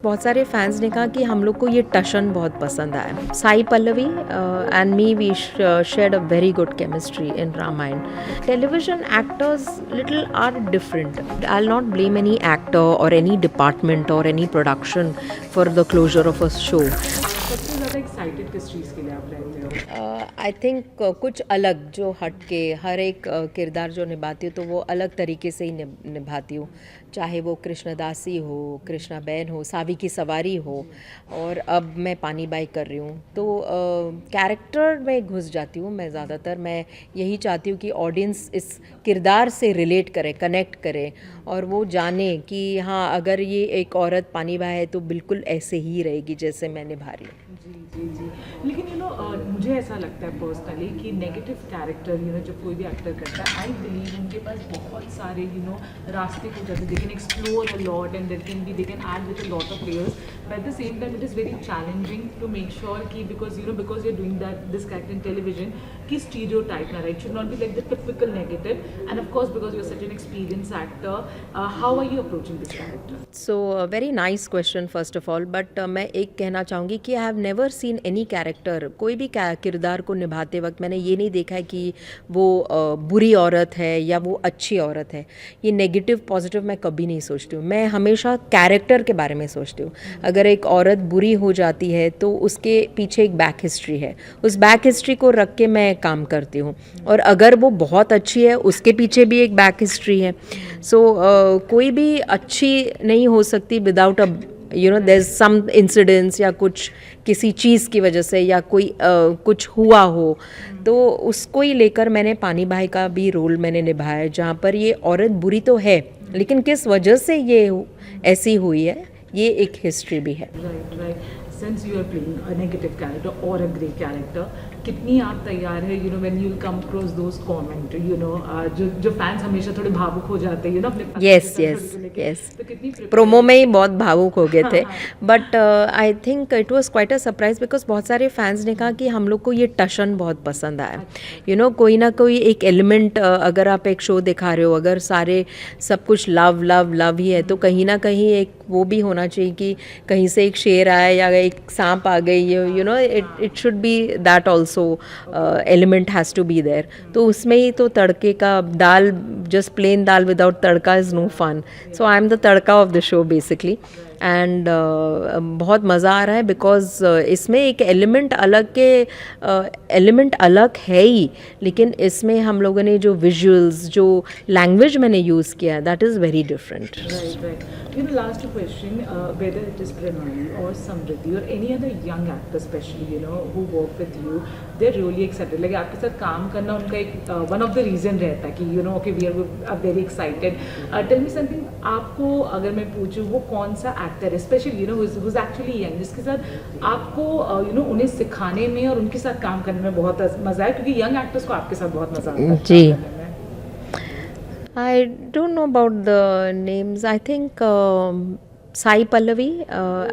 बहुत सारे फैंस ने कहा कि हम लोग को ये टशन बहुत पसंद आया। Sai Pallavi and me we shared a very good chemistry in Ramayan. Television actors little are different. I will not blame any actor और एनी डिपार्टमेंट और any production for the closure of a show. सबसे ज़्यादा एक्साइटेड किस चीज़ के लिए आप रहते हो? आई थिंक कुछ अलग जो हट के हर एक किरदार जो निभाती हूँ तो वो अलग तरीके से ही निभाती हूँ, चाहे वो कृष्णदासी हो, कृष्णा बहन हो, सावी की सवारी हो, और अब मैं पानी बाई कर रही हूँ तो कैरेक्टर में घुस जाती हूँ। मैं ज़्यादातर मैं यही चाहती हूँ कि ऑडियंस इस किरदार से रिलेट करे, कनेक्ट करे और वो जाने कि हाँ, अगर ये एक औरत पानी बाई है तो बिल्कुल ऐसे ही रहेगी जैसे मैं निभा रही हूँ। जी। लेकिन मुझे ऐसा लगता है पर्सनली कि नेगेटिव कैरेक्टर जब कोई भी एक्टर करता है, आई बिलीव उनके पास बहुत सारे रास्ते हो जाते, they can explore a lot and they can add with a lot of players, but at the same time it is very challenging to make sure कि because you are doing that this character in television कि stereotype ना, right, should not be like the typical negative, and of course because you are such an experience actor, how are you approaching this character? So very nice question first of all, but मैं एक कहना चाहूँगी कि I have never seen any character, कोई भी किरदार को निभाते वक्त मैंने ये नहीं देखा है कि वो बुरी औरत है या वो अच्छी औरत है। ये नेगेटिव पॉजिटिव मैं कभी नहीं सोचती हूँ, मैं हमेशा कैरेक्टर के बारे में सोचती हूँ। अगर एक औरत बुरी हो जाती है तो उसके पीछे एक बैक हिस्ट्री है, उस बैक हिस्ट्री को रख के मैं काम करती हूँ, और अगर वो बहुत अच्छी है उसके पीछे भी एक बैक हिस्ट्री है। सो कोई भी अच्छी नहीं हो सकती without a there is some incidents या कुछ किसी चीज़ की वजह से या कोई कुछ हुआ हो, तो उसको ही लेकर मैंने पानी भाई का भी रोल मैंने निभाया, जहाँ पर ये औरत बुरी तो है लेकिन किस वजह से ये ऐसी हुई है, ये एक हिस्ट्री भी है। Right. Since you are playing a negative character और अ ग्रे कैरेक्टर, कितनी आप तैयार है when you will come across those comment, जो फैंस हमेशा थोड़े भावुक हो जाते हैं अपने यस तो कितनी प्रोमो में ही बहुत भावुक हो गए थे, but I think it was quite a surprise because बहुत सारे फैंस ने कहा कि हम लोग को ये टशन बहुत पसंद आया। कोई ना कोई एक एलिमेंट, अगर आप एक शो दिखा रहे हो, अगर सारे सब कुछ लव लव लव ही है तो कहीं ना कहीं एक वो भी होना चाहिए कि कहीं से एक शेर आया या एक सांप आ गई, it should be that also element has to be there. तो उसमें ही तो तड़के का दाल, just plain dal without tadka is no fun. So I am the tadka of the show basically, and बहुत मज़ा आ रहा है बिकॉज इसमें एक एलिमेंट अलग है ही, लेकिन इसमें हम लोगों ने जो विजुअल्स, जो लैंग्वेज मैंने यूज़ किया है, that is very different. Right. Last question, whether it is Pranali or Samriddhi or any other young actor, especially who work with you, they're really excited. Like आपके साथ काम करना उनका एक one of the reason रहता है कि okay, we are very excited. Tell me something. आपको अगर मैं पूछूँ वो कौन सा एक्टर है, स्पेशली who's actually young, जिसके साथ आपको उन्हें सिखाने में और उनके साथ काम करने में बहुत मज़ा है, क्योंकि यंग एक्टर्स को आपके साथ बहुत मज़ा आता है जी। काम करने में। I don't know about the names. I think Sai Pallavi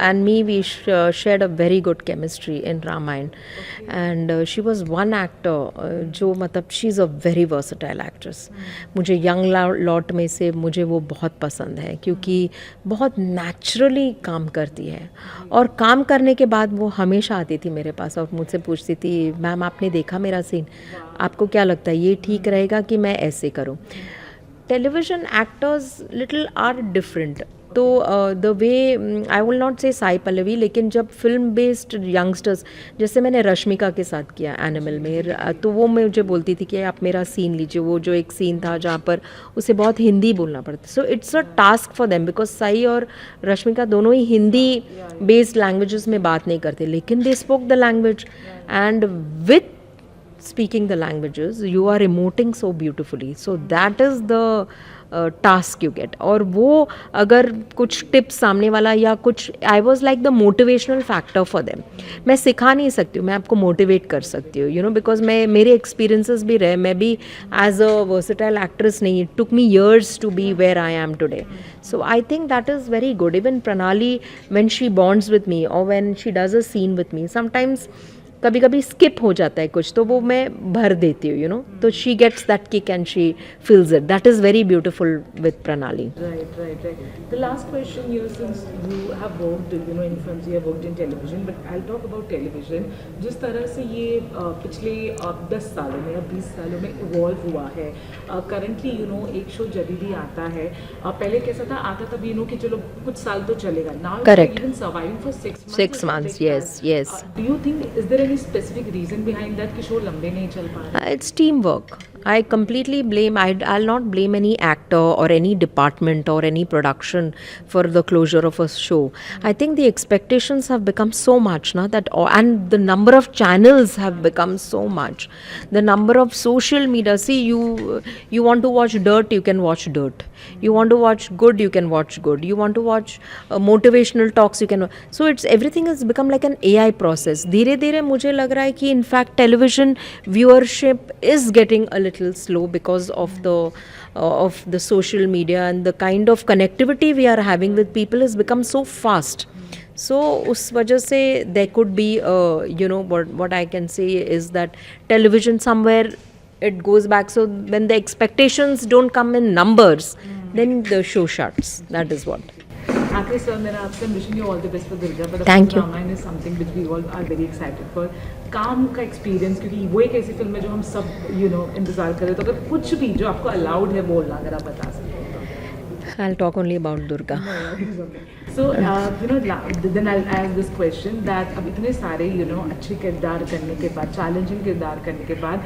and me, we shared a very good chemistry in Ramayana. And she was one actor जो मतलब she is a very versatile actress. मुझे young lot में से मुझे वो बहुत पसंद है क्योंकि बहुत naturally काम करती है, और काम करने के बाद वो हमेशा आती थी मेरे पास और मुझसे पूछती थी, मैम आपने देखा मेरा सीन, आपको क्या लगता है ये ठीक रहेगा कि मैं ऐसे करूँ। Television actors little are different, तो the way I will not say Sai Pallavi, लेकिन जब फिल्म बेस्ड यंगस्टर्स, जैसे मैंने रश्मिका के साथ किया एनिमल में, तो वो मुझे बोलती थी कि आप मेरा सीन लीजिए, वो जो एक सीन था जहाँ पर उसे बहुत हिंदी बोलना पड़ता, so it's a task for them because Sai और रश्मिका दोनों ही हिंदी बेस्ड लैंग्वेजेस में बात नहीं करते, लेकिन they spoke the language, and with speaking the languages you are emoting so beautifully, so that is the task you get. और वो अगर कुछ टिप्स सामने वाला या कुछ, I was like the motivational factor for them. मैं सिखा नहीं सकती हूँ, मैं आपको मोटिवेट कर सकती हूँ बिकॉज मेरे एक्सपीरियंसेस भी रहे, मैं भी एज अ वर्सेटाइल एक्ट्रेस नहीं, it took me years to be where I am today, so I think that is very good. Even Pranali, when she bonds with me or when she does a scene with me, sometimes कभी कभी skip हो जाता है कुछ, तो वो मैं भर देती हूँ, तो she gets that kick and she feels it. That is very beautiful with Pranali. Right. The last question, since you have worked, in films, you have worked in television, but I'll talk about television. जिस तरह से ये पिछले 10 सालों में या 20 सालों में इवॉल्व हुआ है, करंटली एक शो जब भी आता है, पहले कैसा था, आता तब कि चलो कुछ साल तो चलेगा. Now Correct. even surviving for 6 months. 6 months, yes. Do you think is there any specific reason behind that कि शो लंबे नहीं चल पा रहे? It's teamwork. I completely blame, I'll not blame any actor or any department or any production for the closure of a show. I think the expectations have become so much now and the number of channels have become so much. The number of social media, see, you want to watch dirt, you can watch dirt. You want to watch good, you can watch good. You want to watch motivational talks, you can. So it's everything has become like an AI process. धीरे धीरे मुझे लग रहा है कि in fact television viewership is getting a little slow because of the social media, and the kind of connectivity we are having with people has become so fast. So उस वजह से there could be what I can say is that television somewhere it goes back. So when the expectations don't come in numbers, then the show shuts. That is what. आखिरी sir मेरा आपसे wishing you all the best for Durga, but Thank you. Ramayan is something which we all are very excited for. काम का experience, क्योंकि वो एक ऐसी film है जो हम सब इंतजार करें, तो अगर कुछ भी जो आपको अलाउड है बोलना, अगर आप बता सकते हो तो. I'll talk only about Durga. So then I'll ask this question that अब इतने सारे अच्छे किरदार करने के बाद, चैलेंजिंग किरदार करने के बाद,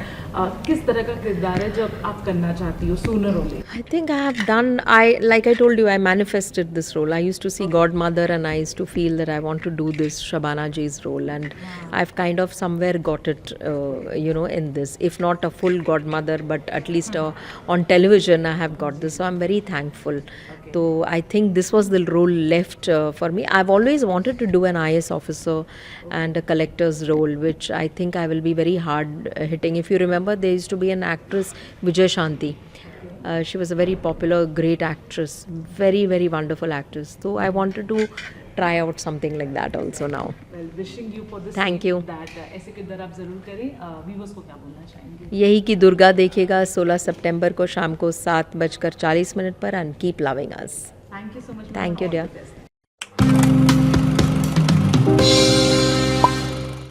किस तरह का किरदार है जो आप करना चाहती हो sooner or later? I think I have done, like I told you, I manifested this role. I used to see Godmother and I used to feel that I want to do this Shabana Ji's role, and I've kind of somewhere got it, in this. If not a full Godmother, but at least on television I have got this. So I'm very thankful. So I think this was the role left for me. I've always wanted to do an IS officer and a collector's role, which I think I will be very hard hitting. If you remember, there used to be an actress, Vijay Shanti. She was a very popular, great actress, very, very wonderful actress. So I wanted to try out something like that also now. Well, wishing you for this. Thank you. That ऐसे किरदार आप जरूर करें. Viewers को क्या बोलना चाहेंगे? यही कि दुर्गा देखिएगा 16 सितंबर को शाम को 7:40 पर, and keep loving us. Thank you so much. Thank you, All the dear. best.